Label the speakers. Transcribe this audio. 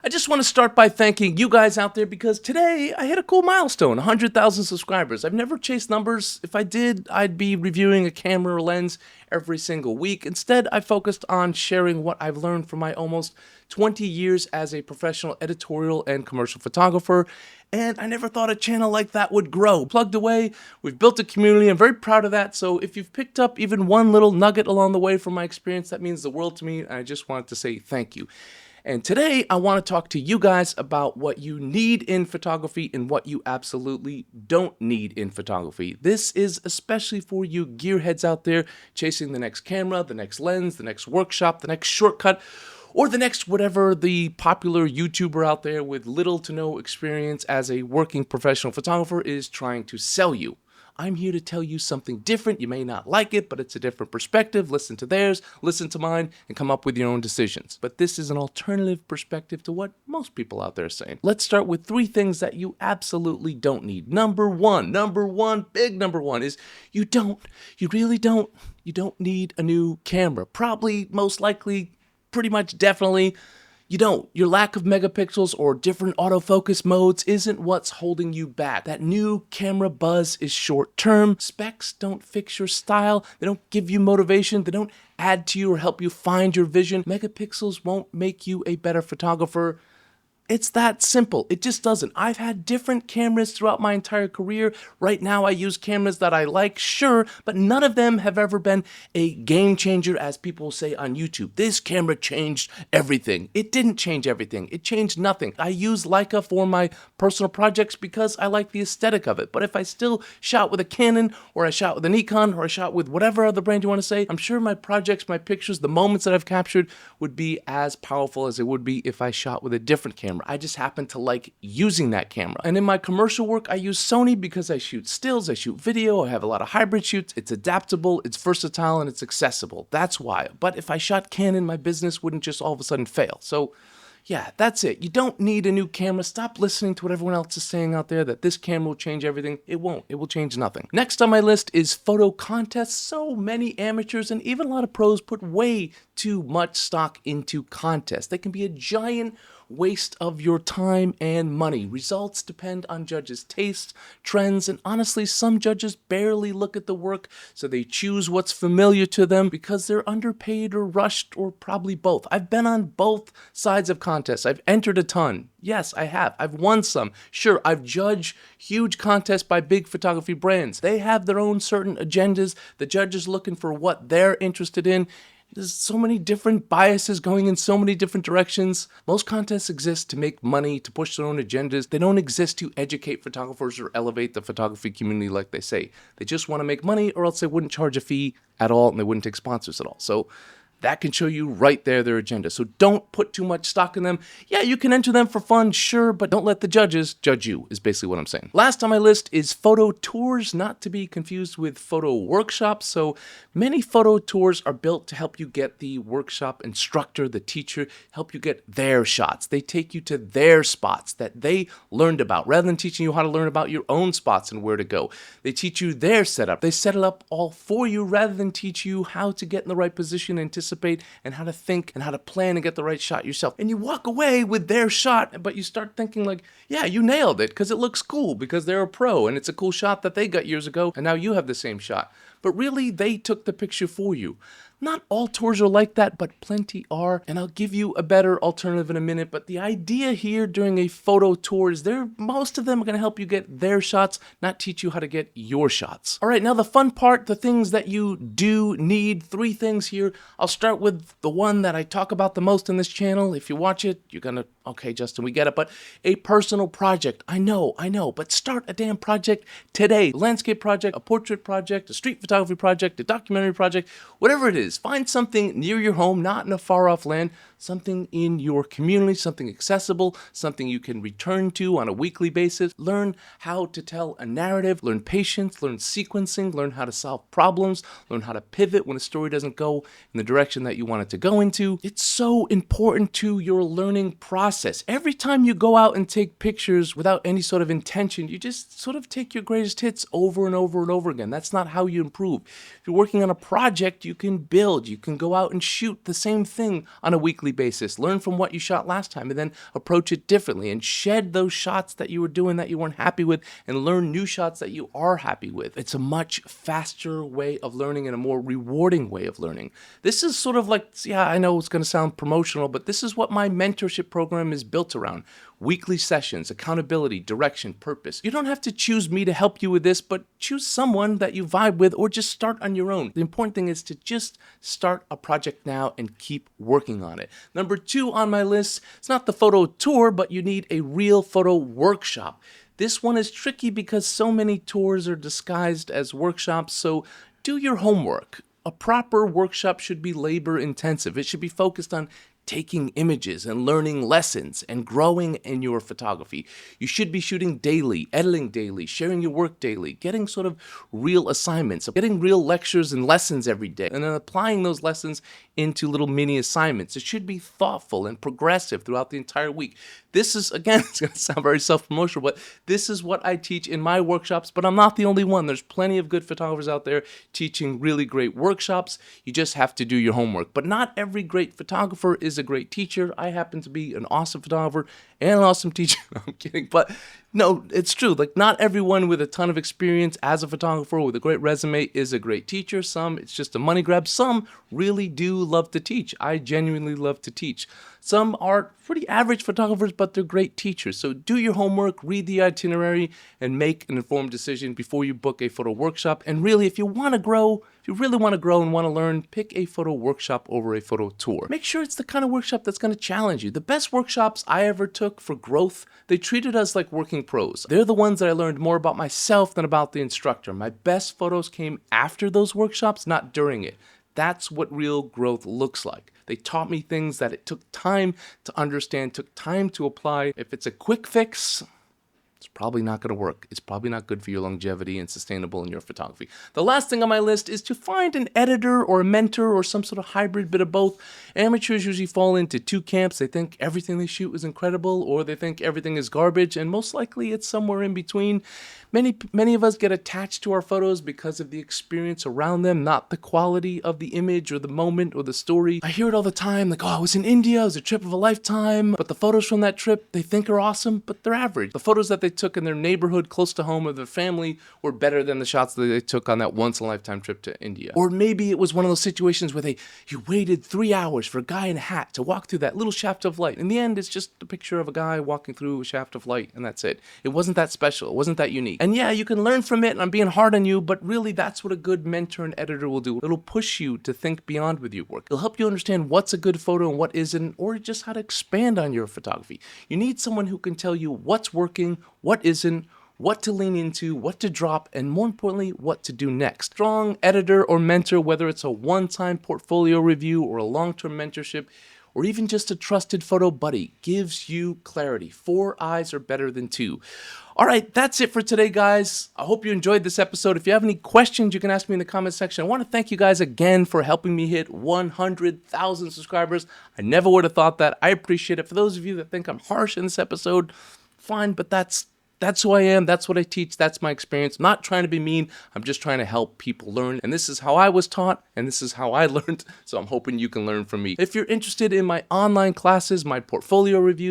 Speaker 1: I just want to start by thanking you guys out there because today I hit a cool milestone, 100,000 subscribers. I've never chased numbers. If I did, I'd be reviewing a camera or lens every single week. Instead, I focused on sharing what I've learned from my almost 20 years as a professional editorial and commercial photographer. And I never thought a channel like that would grow. Plugged away, we've built a community. I'm very proud of that. So if you've picked up even one little nugget along the way from my experience, that means the world to me. And I just wanted to say thank you. And today I want to talk to you guys about what you need in photography and what you absolutely don't need in photography. This is especially for you gearheads out there chasing the next camera, the next lens, the next workshop, the next shortcut, or the next whatever the popular YouTuber out there with little to no experience as a working professional photographer is trying to sell you. I'm here to tell you something different. You may not like it, but it's a different perspective. Listen to theirs, listen to mine, and come up with your own decisions. But this is an alternative perspective to what most people out there are saying. Let's start with 3 things that you absolutely don't need. Number one, big number one is you really don't need a new camera. Probably, most likely, pretty much definitely, you don't. Your lack of megapixels or different autofocus modes isn't what's holding you back. That new camera buzz is short term. Specs don't fix your style. They don't give you motivation. They don't add to you or help you find your vision. Megapixels won't make you a better photographer. It's that simple. It just doesn't. I've had different cameras throughout my entire career. Right now I use cameras that I like, sure, but none of them have ever been a game changer, as people say on YouTube. This camera changed everything. It didn't change everything. It changed nothing. I use Leica for my personal projects because I like the aesthetic of it. But if I still shot with a Canon, or I shot with a Nikon, or I shot with whatever other brand you want to say, I'm sure my projects, my pictures, the moments that I've captured would be as powerful as it would be if I shot with a different camera. I just happen to like using that camera. And in my commercial work, I use Sony because I shoot stills, I shoot video, I have a lot of hybrid shoots. It's adaptable, it's versatile, and it's accessible. That's why. But if I shot Canon, my business wouldn't just all of a sudden fail. So yeah, that's it. You don't need a new camera. Stop listening to what everyone else is saying out there that this camera will change everything. It won't. It will change nothing. Next on my list is photo contests. So many amateurs and even a lot of pros put way too much stock into contests. They can be a giant waste of your time and money. Results depend on judges' tastes, trends, and honestly, some judges barely look at the work, so they choose what's familiar to them because they're underpaid or rushed or probably both. I've been on both sides of contests. I've entered a ton. Yes, I have. I've won some. Sure, I've judged huge contests by big photography brands. They have their own certain agendas. The judge is looking for what they're interested in. There's so many different biases going in so many different directions. Most contests exist to make money, to push their own agendas. They don't exist to educate photographers or elevate the photography community like they say. They just want to make money, or else they wouldn't charge a fee at all and they wouldn't take sponsors at all. So that can show you right there their agenda. So don't put too much stock in them. Yeah, you can enter them for fun, sure, but don't let the judges judge you, is basically what I'm saying. Last on my list is photo tours, not to be confused with photo workshops. So many photo tours are built to help you get the workshop instructor, the teacher, help you get their shots. They take you to their spots that they learned about, rather than teaching you how to learn about your own spots and where to go. They teach you their setup. They set it up all for you rather than teach you how to get in the right position, anticipate, and how to think and how to plan and get the right shot yourself. And you walk away with their shot, but you start thinking like, yeah, you nailed it because it looks cool because they're a pro and it's a cool shot that they got years ago and now you have the same shot. But really, they took the picture for you. Not all tours are like that, but plenty are, and I'll give you a better alternative in a minute. But the idea here during a photo tour is most of them are going to help you get their shots, not teach you how to get your shots. All right, now the fun part, the things that you do need, 3 things here. I'll start with the one that I talk about the most in this channel. If you watch it, you're gonna, okay, Justin, we get it, but a personal project. I know, but start a damn project today. A landscape project, a portrait project, a street photography project, a documentary project, whatever it is. Find something near your home, not in a far-off land, something in your community, something accessible, something you can return to on a weekly basis. Learn how to tell a narrative, learn patience, learn sequencing, learn how to solve problems, learn how to pivot when a story doesn't go in the direction that you want it to go into. It's so important to your learning process. Every time you go out and take pictures without any sort of intention, you just sort of take your greatest hits over and over and over again. That's not how you improve. If you're working on a project, you can build, you can go out and shoot the same thing on a weekly weekly basis. Learn from what you shot last time and then approach it differently, and shed those shots that you were doing that you weren't happy with and learn new shots that you are happy with. It's a much faster way of learning and a more rewarding way of learning. This is sort of like, yeah, I know it's going to sound promotional, but this is what my mentorship program is built around. Weekly sessions, accountability, direction, purpose. You don't have to choose me to help you with this, but choose someone that you vibe with or just start on your own. The important thing is to just start a project now and keep working on it. Number 2 on my list, it's not the photo tour, but you need a real photo workshop. This one is tricky because so many tours are disguised as workshops, so do your homework. A proper workshop should be labor intensive. It should be focused on taking images and learning lessons and growing in your photography. You should be shooting daily, editing daily, sharing your work daily, getting sort of real assignments, getting real lectures and lessons every day, and then applying those lessons into little mini assignments. It should be thoughtful and progressive throughout the entire week. This is, again, it's going to sound very self-promotional, but this is what I teach in my workshops, but I'm not the only one. There's plenty of good photographers out there teaching really great workshops. You just have to do your homework. But not every great photographer is a great teacher. I happen to be an awesome photographer and an awesome teacher. No, I'm kidding. But no, it's true. Like, not everyone with a ton of experience as a photographer with a great resume is a great teacher. Some, it's just a money grab. Some really do love to teach. I genuinely love to teach. Some are pretty average photographers, but they're great teachers. So do your homework, read the itinerary, and make an informed decision before you book a photo workshop. And really, if you want to grow, if you really want to grow and want to learn, pick a photo workshop over a photo tour. Make sure it's the kind of workshop that's going to challenge you. The best workshops I ever took for growth, they treated us like working pros. They're the ones that I learned more about myself than about the instructor. My best photos came after those workshops, not during it. That's what real growth looks like. They taught me things that it took time to understand, took time to apply. If it's a quick fix, it's probably not going to work. It's probably not good for your longevity and sustainable in your photography. The last thing on my list is to find an editor or a mentor or some sort of hybrid bit of both. Amateurs usually fall into 2 camps. They think everything they shoot is incredible, or they think everything is garbage, and most likely it's somewhere in between. Many of us get attached to our photos because of the experience around them, not the quality of the image or the moment or the story. I hear it all the time, like, oh, I was in India, it was a trip of a lifetime, but the photos from that trip they think are awesome, but they're average. The photos that they took in their neighborhood close to home of their family were better than the shots that they took on that once-in-a-lifetime trip to India. Or maybe it was one of those situations where you waited 3 hours for a guy in a hat to walk through that little shaft of light. In the end, it's just a picture of a guy walking through a shaft of light, and that's it. It wasn't that special. It wasn't that unique. And yeah, you can learn from it, and I'm being hard on you, but really that's what a good mentor and editor will do. It'll push you to think beyond with your work. It'll help you understand what's a good photo and what isn't, or just how to expand on your photography. You need someone who can tell you what's working, what isn't, what to lean into, what to drop, and more importantly, what to do next. Strong editor or mentor, whether it's a one-time portfolio review or a long-term mentorship, or even just a trusted photo buddy, gives you clarity. 4 eyes are better than 2. All right, that's it for today, guys. I hope you enjoyed this episode. If you have any questions, you can ask me in the comment section. I want to thank you guys again for helping me hit 100,000 subscribers. I never would have thought that. I appreciate it. For those of you that think I'm harsh in this episode, fine, but that's who I am. That's what I teach. That's my experience. I'm not trying to be mean. I'm just trying to help people learn. And this is how I was taught, and this is how I learned. So I'm hoping you can learn from me. If you're interested in my online classes, my portfolio reviews,